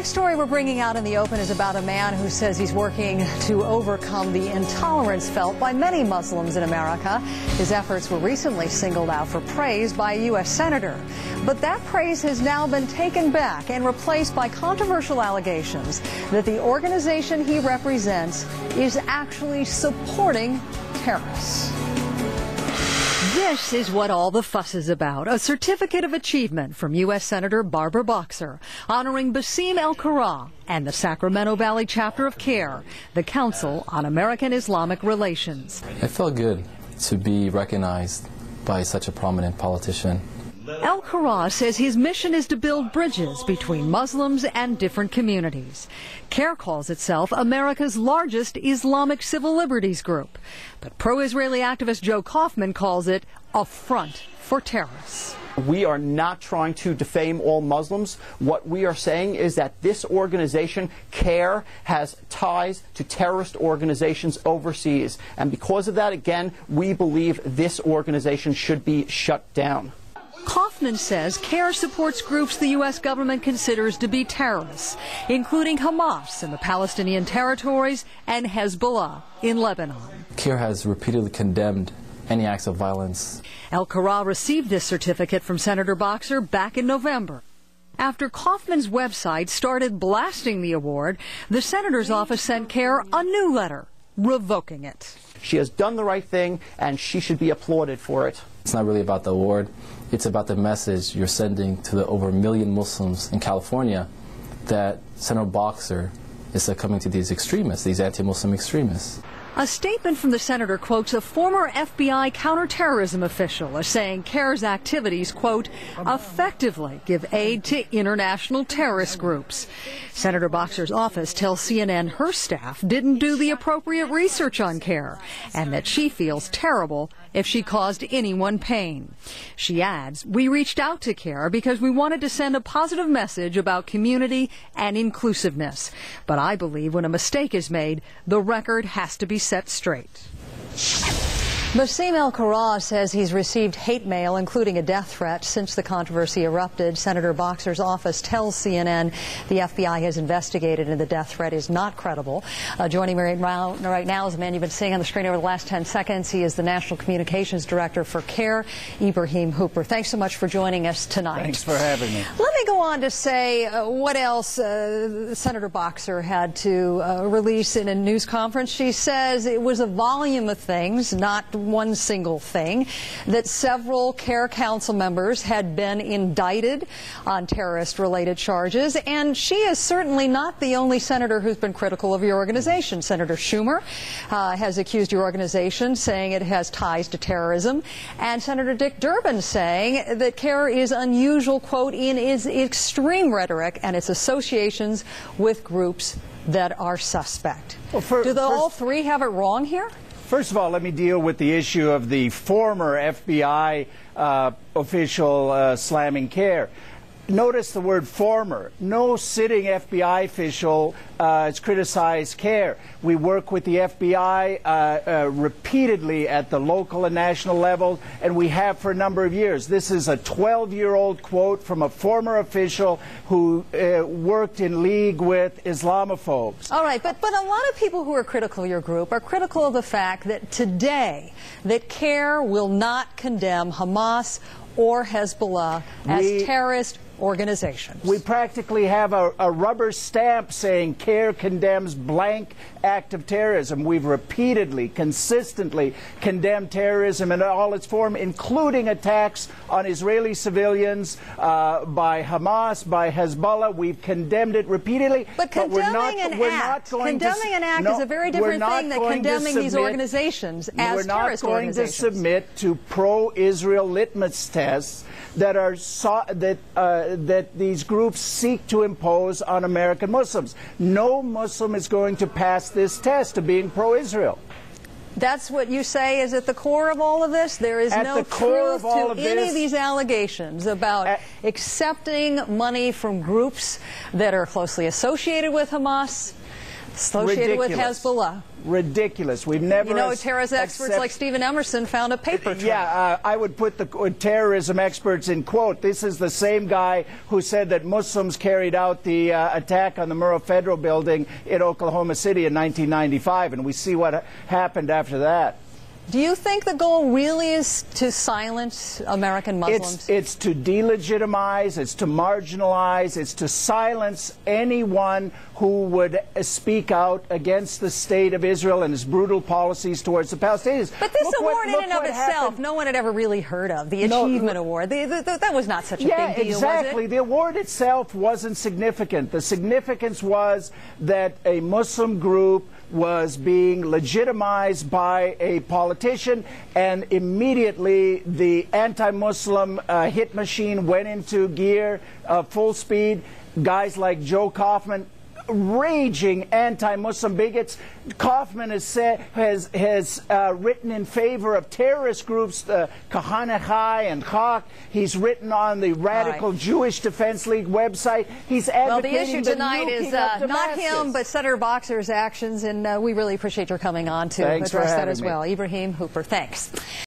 next story we're bringing out in the open is about a man who says he's working to overcome the intolerance felt by many Muslims in America. His efforts were recently singled out for praise by a U.S. senator. But that praise has now been taken back and replaced by controversial allegations that the organization he represents is actually supporting terrorists. This is what all the fuss is about, a certificate of achievement from U.S. Senator Barbara Boxer, honoring Basim El-Khoury and the Sacramento Valley chapter of CAIR, the Council on American Islamic Relations. It felt good to be recognized by such a prominent politician. El-Khoury says his mission is to build bridges between Muslims and different communities. CAIR calls itself America's largest Islamic civil liberties group. But pro-Israeli activist Joe Kaufman calls it a front for terrorists. We are not trying to defame all Muslims. What we are saying is that this organization, CAIR, has ties to terrorist organizations overseas. And because of that, again, we believe this organization should be shut down. Kaufman says CAIR supports groups the U.S. government considers to be terrorists, including Hamas in the Palestinian territories and Hezbollah in Lebanon. CAIR has repeatedly condemned any acts of violence. El-Khoury received this certificate from Senator Boxer back in November. After Kaufman's website started blasting the award, the senator's office sent CAIR a new letter revoking it. She has done the right thing, and she should be applauded for it. It's not really about the award. It's about the message you're sending to the over 1 million Muslims in California that Senator Boxer is succumbing to these extremists, these anti-Muslim extremists. A statement from the senator quotes a former FBI counterterrorism official as saying CAIR's activities, quote, effectively give aid to international terrorist groups. Senator Boxer's office tells CNN her staff didn't do the appropriate research on CAIR and that she feels terrible if she caused anyone pain. She adds, we reached out to CAIR because we wanted to send a positive message about community and inclusiveness. But I believe when a mistake is made, the record has to be set straight. Basim El-Khoury says he's received hate mail, including a death threat, since the controversy erupted. Senator Boxer's office tells CNN the FBI has investigated and the death threat is not credible. Joining me right now is a man you've been seeing on the screen over the last 10 seconds. He is the National Communications Director for CAIR, Ibrahim Hooper. Thanks so much for joining us tonight. Thanks for having me. Let me go on to say what else Senator Boxer had to release in a news conference. She says it was a volume of things, not one single thing, that several CAIR council members had been indicted on terrorist-related charges, and she is certainly not the only senator who's been critical of your organization. Senator Schumer has accused your organization, saying it has ties to terrorism, and Senator Dick Durbin saying that CAIR is unusual, quote, in its extreme rhetoric and its associations with groups that are suspect. Well, do all three have it wrong here? First of all, let me deal with the issue of the former FBI official slamming CAIR. Notice the word former. No sitting FBI official has criticized CAIR. We work with the FBI repeatedly at the local and national level, and we have for a number of years. This is a 12-year-old quote from a former official who worked in league with Islamophobes. All right, but a lot of people who are critical of your group are critical of the fact that today that CAIR will not condemn Hamas or Hezbollah as terrorist organizations. We practically have a rubber stamp saying CAIR condemns blank act of terrorism. We've repeatedly, consistently condemned terrorism in all its form, including attacks on Israeli civilians by Hamas, by Hezbollah. We've condemned it repeatedly. But condemning an act is a very different thing than condemning these organizations as terrorist organizations. We're not going to submit to pro-Israel litmus tests that are that these groups seek to impose on American Muslims. No Muslim is going to pass this test of being pro-Israel. That's what you say is at the core of all of this? There is no truth to any of these allegations about accepting money from groups that are closely associated with Hamas, Associated with Ridiculous. Hezbollah. Ridiculous. We've never. You know, terrorist experts like Stephen Emerson found a paper trail. Yeah, I would put the terrorism experts in quote. This is the same guy who said that Muslims carried out the attack on the Murrah Federal Building in Oklahoma City in 1995, and we see what happened after that. Do you think the goal really is to silence American Muslims? It's to delegitimize, it's to marginalize, it's to silence anyone who would speak out against the state of Israel and its brutal policies towards the Palestinians. But this award in and of itself, no one had ever really heard of. The Achievement Award, that was not such a big deal, exactly. was it? The award itself wasn't significant. The significance was that a Muslim group was being legitimized by a politician, and immediately the anti-Muslim hit machine went into gear, full speed. Guys like Joe Kaufman, raging anti-Muslim bigots. Kaufman has written in favor of terrorist groups, Kahane Chai and Chak. He's written on the Radical Jewish Defense League website. He's advocating the issue tonight is not him, but Senator Boxer's actions, and we really appreciate your coming on to address that as well. Ibrahim Hooper, thanks.